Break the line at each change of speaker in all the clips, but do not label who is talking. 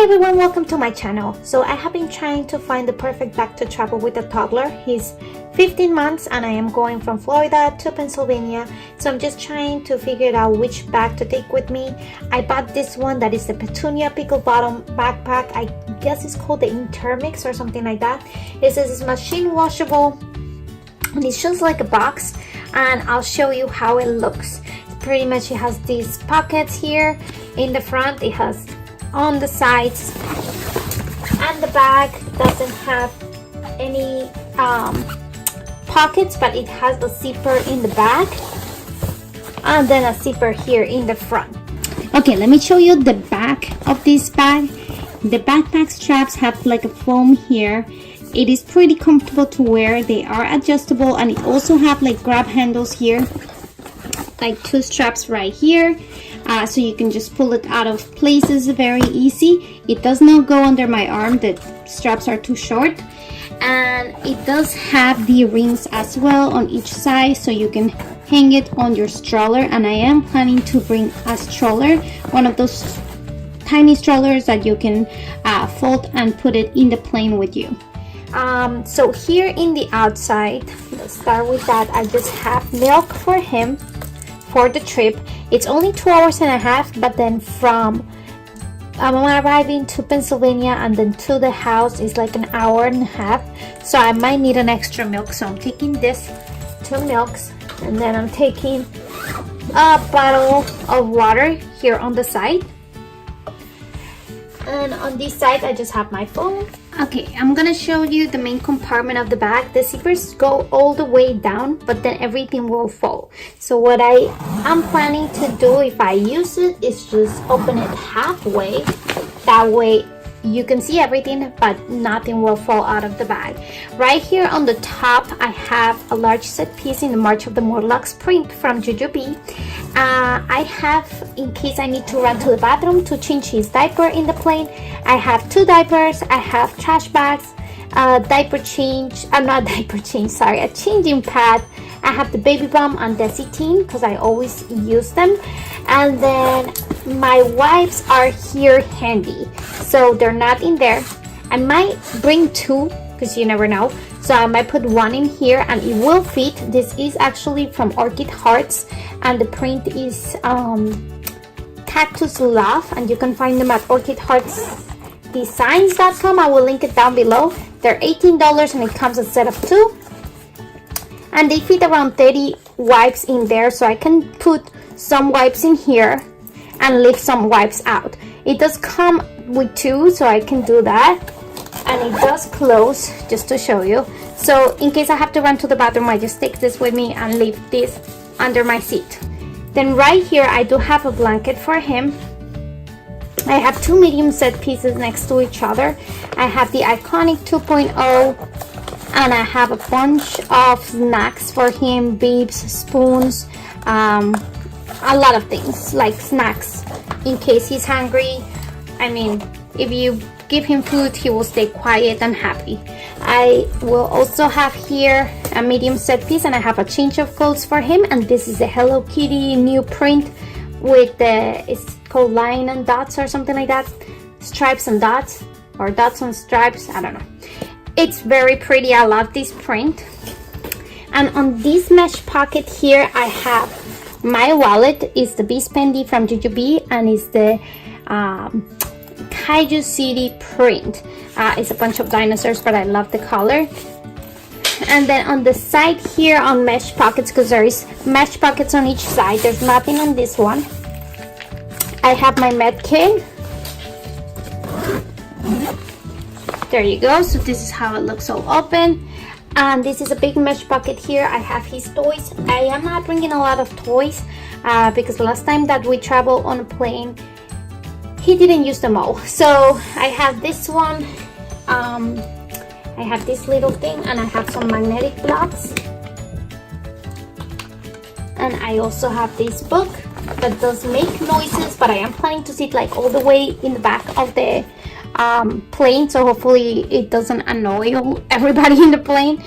Hi everyone, welcome to my channel. So I have been trying to find the perfect bag to travel with a toddler. He's 15 months and I am going from Florida to Pennsylvania. So I'm just trying to figure out which bag to take with me. I bought this one that is the Petunia Pickle bottom backpack. I guess it's called the Intermix or something like that. It says it's machine washable and it's just like a box, and I'll show you how it looks. Pretty much it has these pockets here in the front. It has on the sides, and the bag doesn't have any pockets, but it has a zipper in the back and then a zipper here in the front. Okay, let me show you the back of this bag. The backpack straps have like a foam here. It is pretty comfortable to wear. They are adjustable, and it also have like grab handles here, like two straps right here. So you can just pull it out of places very easy. It does not go under my arm, the straps are too short, and it does have the rings as well on each side, so you can hang it on your stroller. And I am planning to bring a stroller, one of those tiny strollers that you can fold and put it in the plane with you. So here in the outside, let's start with that. I just have milk for him for the trip. It's only 2 hours and a half, but then from arriving to Pennsylvania and then to the house is like an hour and a half, so I might need an extra milk. So I'm taking this 2 milks, and then I'm taking a bottle of water here on the side, and on this side I just have my phone. Okay, I'm gonna show you the main compartment of the bag. The zippers go all the way down, but then everything will fall. So what I am planning to do, if I use it, is just open it halfway. That way you can see everything, but nothing will fall out of the bag. Right here on the top, I have a large set piece in the March of the Morlocks print from Jujubee. I have, in case I need to run to the bathroom to change his diaper in the plane. I have 2 diapers, I have trash bags, diaper change, not diaper change, sorry, a changing pad. I have the baby balm and Desitin because I always use them. And then my wipes are here handy, so they're not in there. I might bring 2 because you never know. So I might put 1 in here and it will fit. This is actually from Orchid Hearts, and the print is Cactus Love, and you can find them at orchidheartsdesigns.com. I will link it down below. They're $18 and it comes a set of 2, and they fit around 30 wipes in there, so I can put some wipes in here and leave some wipes out. It does come with 2, so I can do that, and it does close, just to show you. So in case I have to run to the bathroom, I just take this with me and leave this under my seat. Then right here I do have a blanket for him. I have 2 medium set pieces next to each other. I have the Iconic 2.0, and I have a bunch of snacks for him, bibs, spoons, a lot of things like snacks in case he's hungry. I mean, if you give him food, he will stay quiet and happy. I will also have here a medium set piece, and I have a change of clothes for him, and this is a Hello Kitty new print with the, it's called line and dots or something like that, stripes and dots, or dots and stripes, I don't know. It's very pretty. I love this print. And on this mesh pocket here I have my wallet. Is the Bee Spendy from Jujubee, and it's the Kaiju City print. It's a bunch of dinosaurs, but I love the color. And then on the side here on mesh pockets, because there is mesh pockets on each side, there's nothing on this one. I have my med kit. There you go. So this is how it looks all open. And this is a big mesh pocket here. I have his toys. I am not bringing a lot of toys because last time that we traveled on a plane, he didn't use them all. So I have this one. I have this little thing, and I have some magnetic blocks. And I also have this book that does make noises, but I am planning to sit like all the way in the back of the plane, so hopefully it doesn't annoy everybody in the plane.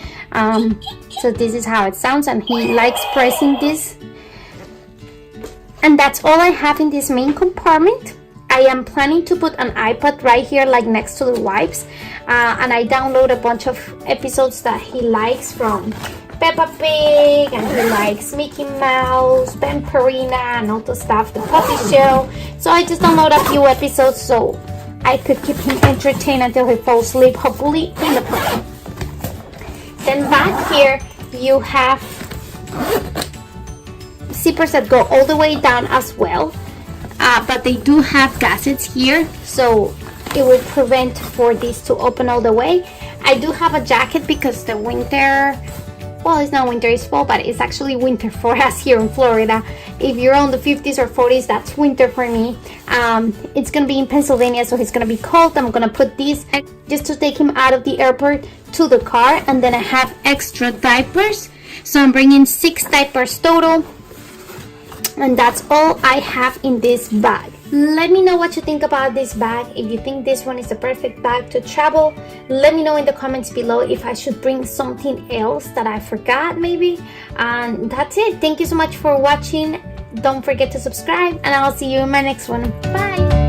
So this is how it sounds, and he likes pressing this. And that's all I have in this main compartment. I am planning to put an iPad right here, like next to the wipes, and I download a bunch of episodes that he likes from Peppa Pig, and he likes Mickey Mouse, Vampirina, and all the stuff, the Puppy Show. So I just download a few episodes so I could keep him entertained until he falls asleep, hopefully in the plane. Then back here you have zippers that go all the way down as well, but they do have gaskets here, so it will prevent for these to open all the way. I do have a jacket because the winter, well, it's not winter, it's fall, but it's actually winter for us here in Florida. If you're on the 50s or 40s, that's winter for me. It's gonna be in Pennsylvania, so it's gonna be cold. I'm gonna put these just to take him out of the airport to the car, and then I have extra diapers, so I'm bringing 6 diapers total, and that's all I have in this bag. Let me know what you think about this bag. If you think this one is the perfect bag to travel, let me know in the comments below if I should bring something else that I forgot maybe. And that's it. Thank you so much for watching. Don't forget to subscribe, and I'll see you in my next one. Bye.